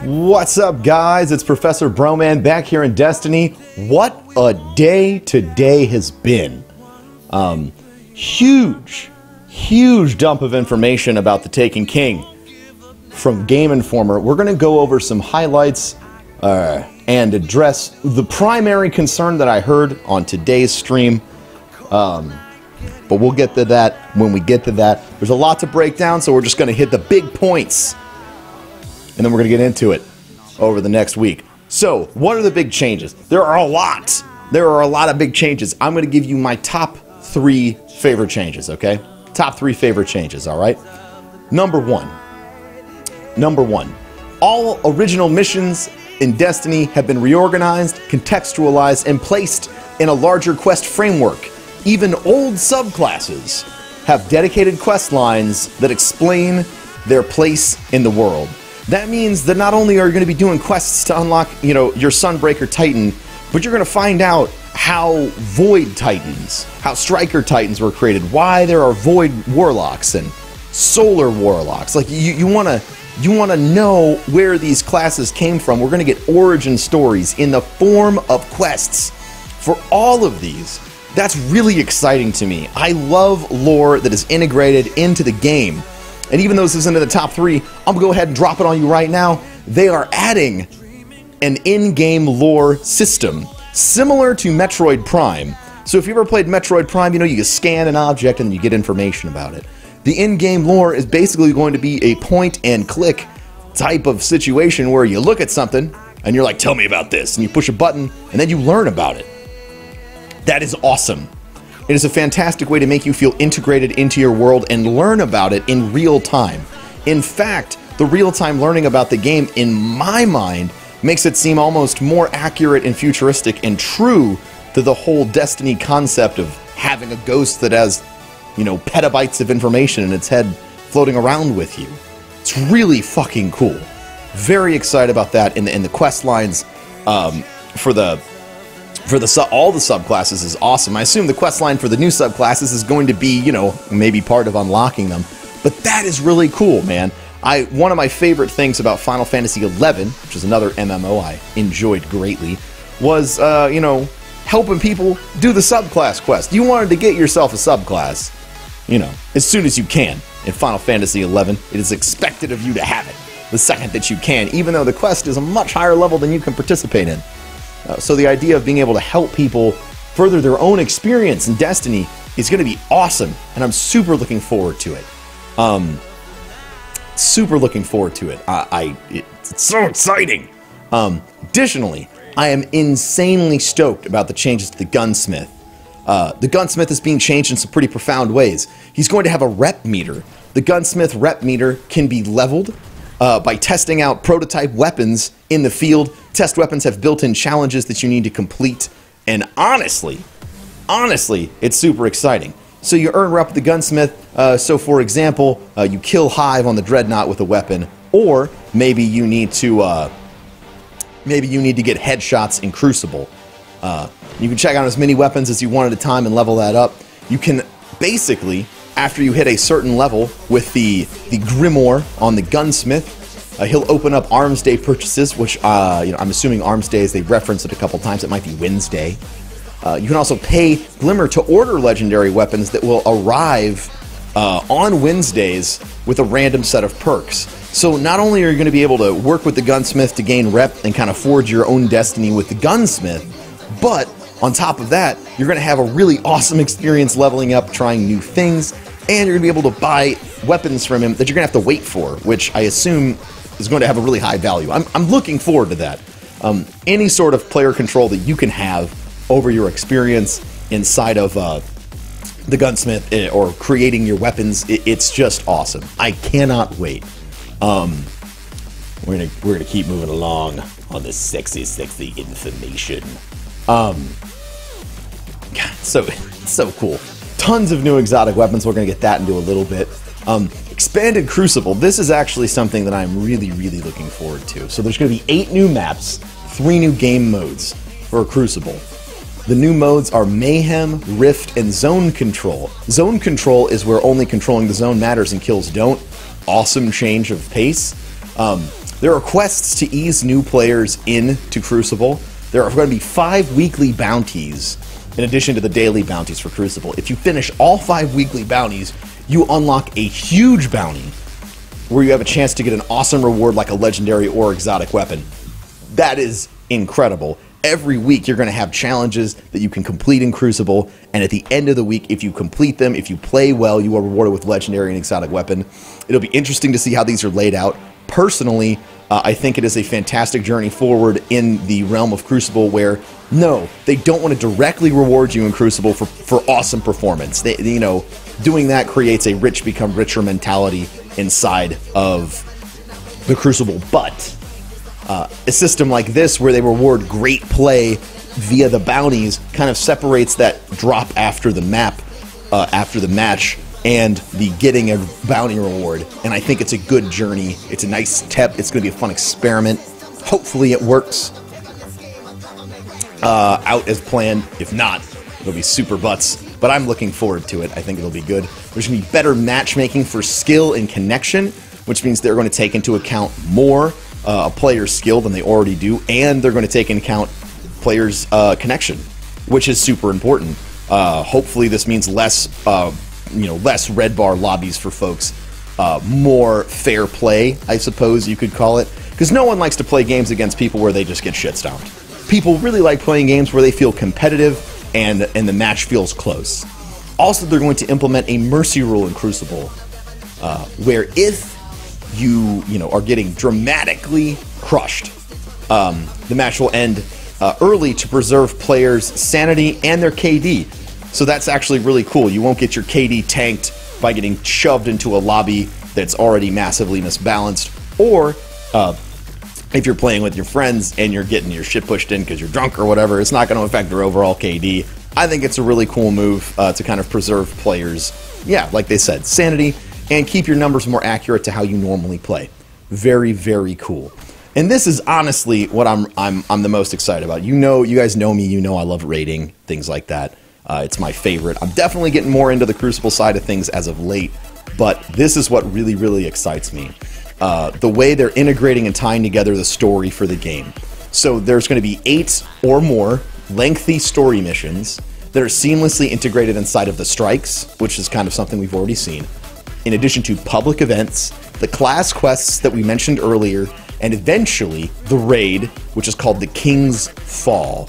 What's up, guys? It's ProfessorBroman back here in Destiny. What a day today has been. Huge dump of information about the Taken King from Game Informer. We're going to go over some highlights and address the primary concern that I heard on today's stream. But we'll get to that when we get to that. There's a lot to break down, so we're just going to hit the big points. And then we're going to get into it over the next week. So, what are the big changes? There are a lot. There are a lot of big changes. I'm going to give you my top 3 favorite changes, okay? Top 3 favorite changes, all right? Number one. All original missions in Destiny have been reorganized, contextualized, and placed in a larger quest framework. Even old subclasses have dedicated quest lines that explain their place in the world. That means that not only are you going to be doing quests to unlock, your Sunbreaker Titan, but you're going to find out how Void Titans, how Striker Titans were created, why there are Void Warlocks and Solar Warlocks. Like, you want to know where these classes came from. We're going to get origin stories in the form of quests for all of these. That's really exciting to me. I love lore that is integrated into the game. And even though this isn't in the top 3, I'm going to go ahead and drop it on you right now. They are adding an in-game lore system similar to Metroid Prime. So if you ever played Metroid Prime, you can scan an object and you get information about it. The in-game lore is basically going to be a point-and-click type of situation where you look at something and you're like, tell me about this. And you push a button and then you learn about it. That is awesome. It is a fantastic way to make you feel integrated into your world and learn about it in real time. In fact, the real-time learning about the game, in my mind, makes it seem almost more accurate and futuristic and true to the whole Destiny concept of having a ghost that has, petabytes of information in its head floating around with you. It's really fucking cool. Very excited about that, and the quest lines for all the subclasses is awesome. I assume the quest line for the new subclasses is going to be, maybe part of unlocking them. But that is really cool, man. One of my favorite things about Final Fantasy XI, which is another MMO I enjoyed greatly, was, helping people do the subclass quest. You wanted to get yourself a subclass, as soon as you can. In Final Fantasy XI, it is expected of you to have it the second that you can, even though the quest is a much higher level than you can participate in. So the idea of being able to help people further their own experience in Destiny is going to be awesome, and I'm super looking forward to it. It's so exciting. Additionally, I am insanely stoked about the changes to the Gunsmith. The Gunsmith is being changed in some pretty profound ways. He's going to have a rep meter. The Gunsmith rep meter can be leveled by testing out prototype weapons in the field. Test weapons have built-in challenges that you need to complete, and honestly, it's super exciting. So you earn rep with the Gunsmith. So for example, you kill Hive on the Dreadnought with a weapon, or maybe you need to get headshots in Crucible. You can check out as many weapons as you want at a time and level that up. You can basically, after you hit a certain level with the Grimoire on the Gunsmith, he'll open up Arms Day purchases, which, I'm assuming Arms Day, as they referenced it a couple times, it might be Wednesday. You can also pay Glimmer to order legendary weapons that will arrive on Wednesdays with a random set of perks. So not only are you going to be able to work with the Gunsmith to gain rep and kind of forge your own destiny with the Gunsmith, but on top of that, you're going to have a really awesome experience leveling up, trying new things, and you're going to be able to buy weapons from him that you're going to have to wait for, which I assume is going to have a really high value. I'm looking forward to that. Any sort of player control that you can have over your experience inside of the Gunsmith or creating your weapons, it's just awesome. I cannot wait. We're gonna keep moving along on this sexy information. God, so cool. Tons of new exotic weapons. We're gonna get that into a little bit. Expanded Crucible. This is actually something that I'm really looking forward to. So there's going to be 8 new maps, 3 new game modes for Crucible. The new modes are Mayhem, Rift, and Zone Control. Zone Control is where only controlling the zone matters and kills don't. Awesome change of pace. There are quests to ease new players into Crucible. There are going to be 5 weekly bounties in addition to the daily bounties for Crucible. If you finish all 5 weekly bounties, you unlock a huge bounty where you have a chance to get an awesome reward like a legendary or exotic weapon. That is incredible. Every week you're going to have challenges that you can complete in Crucible, and at the end of the week, if you complete them, if you play well, you are rewarded with legendary and exotic weapon. It'll be interesting to see how these are laid out. Personally, I think it is a fantastic journey forward in the realm of Crucible where, no, they don't want to directly reward you in Crucible for awesome performance. They, you know, doing that creates a rich become richer mentality inside of the Crucible, but a system like this where they reward great play via the bounties kind of separates that drop after the map, after the match, and the getting a bounty reward. And I think it's a good journey. It's a nice step. It's going to be a fun experiment. Hopefully it works out as planned. If not, it'll be super butts. But I'm looking forward to it. I think it'll be good. There's going to be better matchmaking for skill and connection, which means they're going to take into account more a player's skill than they already do, and they're going to take into account players' connection, which is super important. Hopefully this means less less red bar lobbies for folks, more fair play, I suppose you could call it, because no one likes to play games against people where they just get shit stomped. People really like playing games where they feel competitive and the match feels close. Also, they're going to implement a mercy rule in Crucible, where if you are getting dramatically crushed, the match will end early to preserve players' sanity and their KD. So that's actually really cool. You won't get your KD tanked by getting shoved into a lobby that's already massively misbalanced, or if you're playing with your friends and you're getting your shit pushed in because you're drunk or whatever, it's not going to affect their overall KD. I think it's a really cool move to kind of preserve players, yeah, like they said, sanity, and keep your numbers more accurate to how you normally play. Very, very cool. And this is honestly what I'm the most excited about. You guys know me. You know I love raiding, things like that. It's my favorite. I'm definitely getting more into the Crucible side of things as of late, but this is what really, really excites me. The way they're integrating and tying together the story for the game. So there's going to be 8 or more lengthy story missions that are seamlessly integrated inside of the strikes, which is kind of something we've already seen, in addition to public events, the class quests that we mentioned earlier, and eventually the raid, which is called the King's Fall.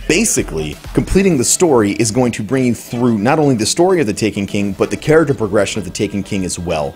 Basically, completing the story is going to bring you through not only the story of the Taken King, but the character progression of the Taken King as well.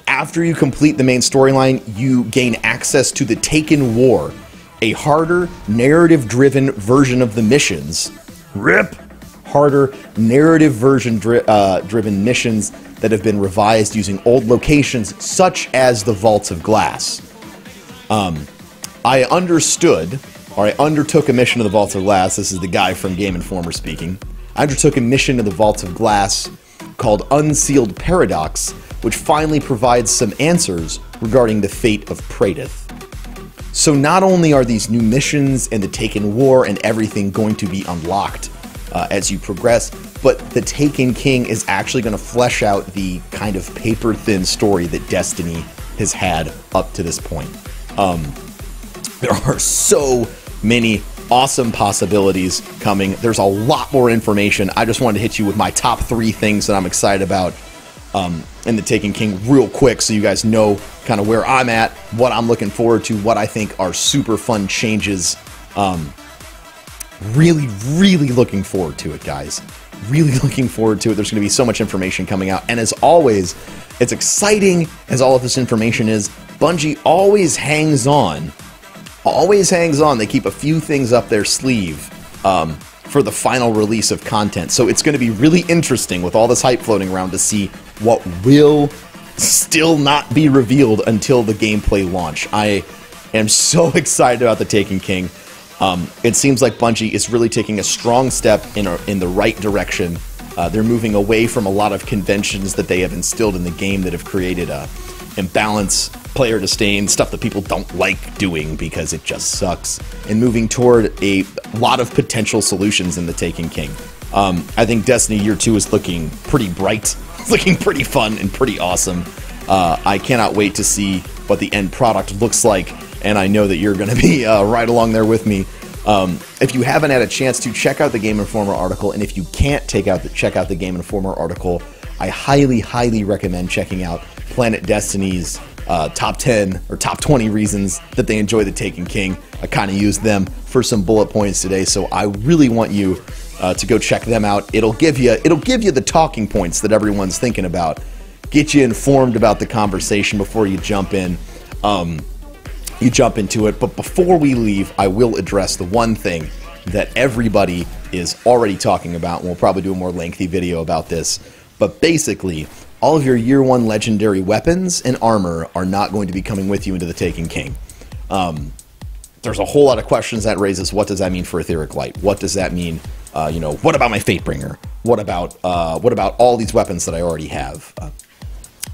After you complete the main storyline, you gain access to the Taken War, a harder, narrative-driven version of the missions. RIP! Harder, narrative version driven missions that have been revised using old locations, such as the Vaults of Glass. I undertook a mission to the Vaults of Glass. This is the guy from Game Informer speaking. I undertook a mission to the Vaults of Glass called Unsealed Paradox, which finally provides some answers regarding the fate of Praedyth. So not only are these new missions and the Taken War and everything going to be unlocked as you progress, but the Taken King is actually going to flesh out the kind of paper-thin story that Destiny has had up to this point. There are so many awesome possibilities coming. There's a lot more information. I just wanted to hit you with my top 3 things that I'm excited about in the Taken King real quick, so you guys know kind of where I'm at, what I'm looking forward to, what I think are super fun changes. Really, really looking forward to it, guys. Really looking forward to it. There's going to be so much information coming out, and as always, it's exciting as all of this information is. Bungie always hangs on. Always hangs on. They keep a few things up their sleeve for the final release of content. So it's going to be really interesting with all this hype floating around to see what will still not be revealed until the gameplay launch. I am so excited about the Taken King. It seems like Bungie is really taking a strong step in the right direction. They're moving away from a lot of conventions that they have instilled in the game that have created a imbalance, player disdain, stuff that people don't like doing because it just sucks, and moving toward a lot of potential solutions in the Taken King. I think Destiny Year 2 is looking pretty bright. It's looking pretty fun and pretty awesome. I cannot wait to see what the end product looks like, and I know that you're going to be right along there with me. If you haven't had a chance to check out the Game Informer article, and if you can't check out the Game Informer article, I highly, highly recommend checking out Planet Destiny's top 10 or top 20 reasons that they enjoy the Taken King. I kind of used them for some bullet points today, so I really want you to go check them out. It'll give you the talking points that everyone's thinking about, get you informed about the conversation before you jump in. You jump into it, but before we leave, I will address the one thing that everybody is already talking about, and we'll probably do a more lengthy video about this. But basically, all of your Year 1 legendary weapons and armor are not going to be coming with you into the Taken King. There's a whole lot of questions that raises. What does that mean for Etheric Light? What does that mean? What about my Fatebringer? What about all these weapons that I already have?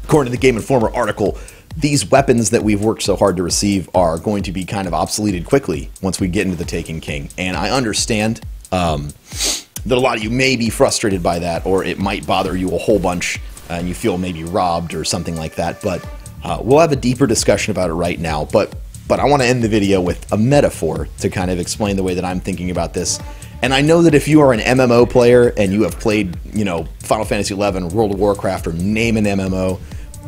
According to the Game Informer article, these weapons that we've worked so hard to receive are going to be kind of obsoleted quickly once we get into the Taken King. And I understand that a lot of you may be frustrated by that, or it might bother you a whole bunch, and you feel maybe robbed or something like that. But we'll have a deeper discussion about it right now. But I want to end the video with a metaphor to kind of explain the way that I'm thinking about this. And I know that if you are an MMO player and you have played, Final Fantasy XI, World of Warcraft, or name an MMO,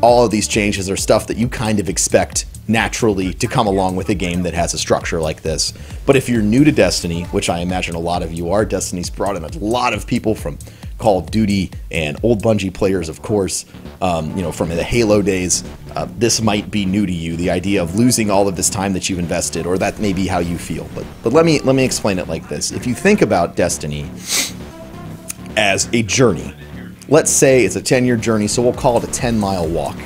all of these changes are stuff that you kind of expect naturally to come along with a game that has a structure like this. But if you're new to Destiny, which I imagine a lot of you are, Destiny's brought in a lot of people from Call of Duty and old Bungie players, of course, from the Halo days. This might be new to you, the idea of losing all of this time that you've invested, or that may be how you feel. But let me explain it like this. If you think about Destiny as a journey, let's say it's a 10-year journey, so we'll call it a 10-mile walk.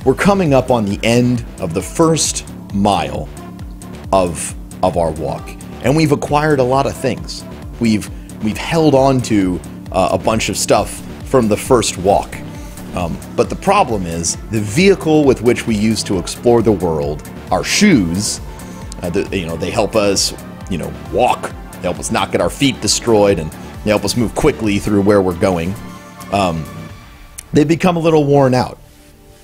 We're coming up on the end of the first mile of our walk, and we've acquired a lot of things. We've held on to a bunch of stuff from the first walk. But the problem is, the vehicle with which we use to explore the world, our shoes, they help us, walk. They help us not get our feet destroyed, and they help us move quickly through where we're going. They've become a little worn out.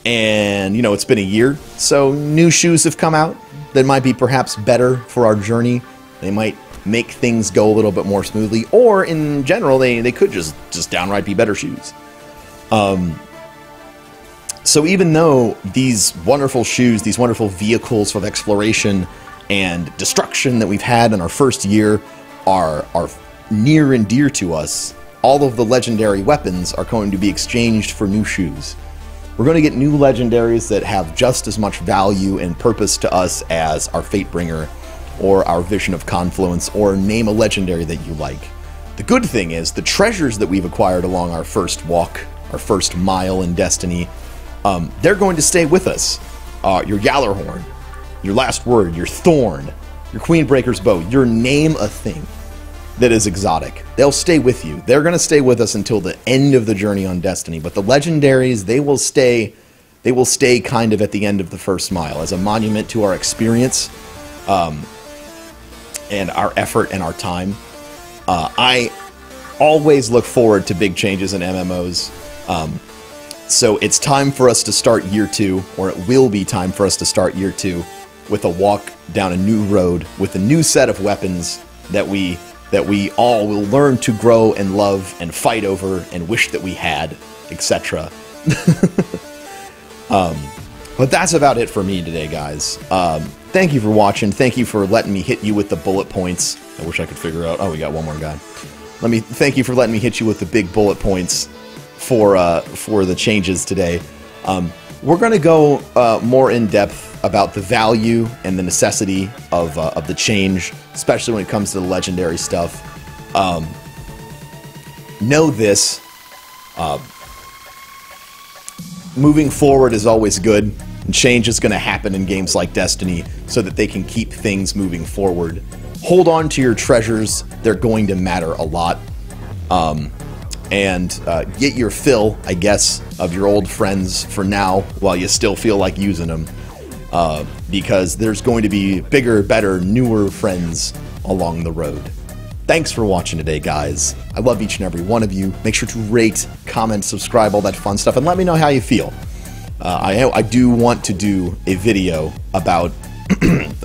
And, it's been a year, so new shoes have come out that might be perhaps better for our journey. They might make things go a little bit more smoothly, or in general, they could just downright be better shoes. So even though these wonderful shoes, these wonderful vehicles of exploration and destruction that we've had in our first year are near and dear to us, all of the legendary weapons are going to be exchanged for new shoes. We're going to get new legendaries that have just as much value and purpose to us as our Fatebringer or our Vision of Confluence, or name a legendary that you like. The good thing is, the treasures that we've acquired along our first walk, our first mile in Destiny, they're going to stay with us. Your Yallarhorn, your Last Word, your Thorn, your Queenbreaker's Bow, your name a thing that is exotic. They'll stay with you. They're going to stay with us until the end of the journey on Destiny. But the legendaries, they will stay kind of at the end of the first mile as a monument to our experience and our effort and our time. I always look forward to big changes in MMOs. So it's time for us to start year 2, or it will be time for us to start year 2 with a walk down a new road with a new set of weapons that we all will learn to grow and love and fight over and wish that we had, etc. But that's about it for me today, guys. Thank you for watching. Thank you for letting me hit you with the bullet points. I wish I could figure out... Oh, we got one more guy. Thank you for letting me hit you with the big bullet points for the changes today. We're going to go more in depth about the value and the necessity of the change, especially when it comes to the legendary stuff. Know this: moving forward is always good, and change is going to happen in games like Destiny so that they can keep things moving forward. Hold on to your treasures; they're going to matter a lot. And get your fill, I guess, of your old friends for now while you still feel like using them. Because there's going to be bigger, better, newer friends along the road. Thanks for watching today, guys. I love each and every one of you. Make sure to rate, comment, subscribe, all that fun stuff, and let me know how you feel. I do want to do a video about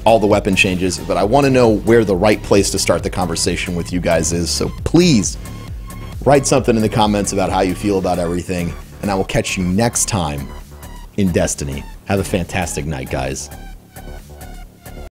all the weapon changes, but I want to know where the right place to start the conversation with you guys is. So please write something in the comments about how you feel about everything, and I will catch you next time in Destiny. Have a fantastic night, guys.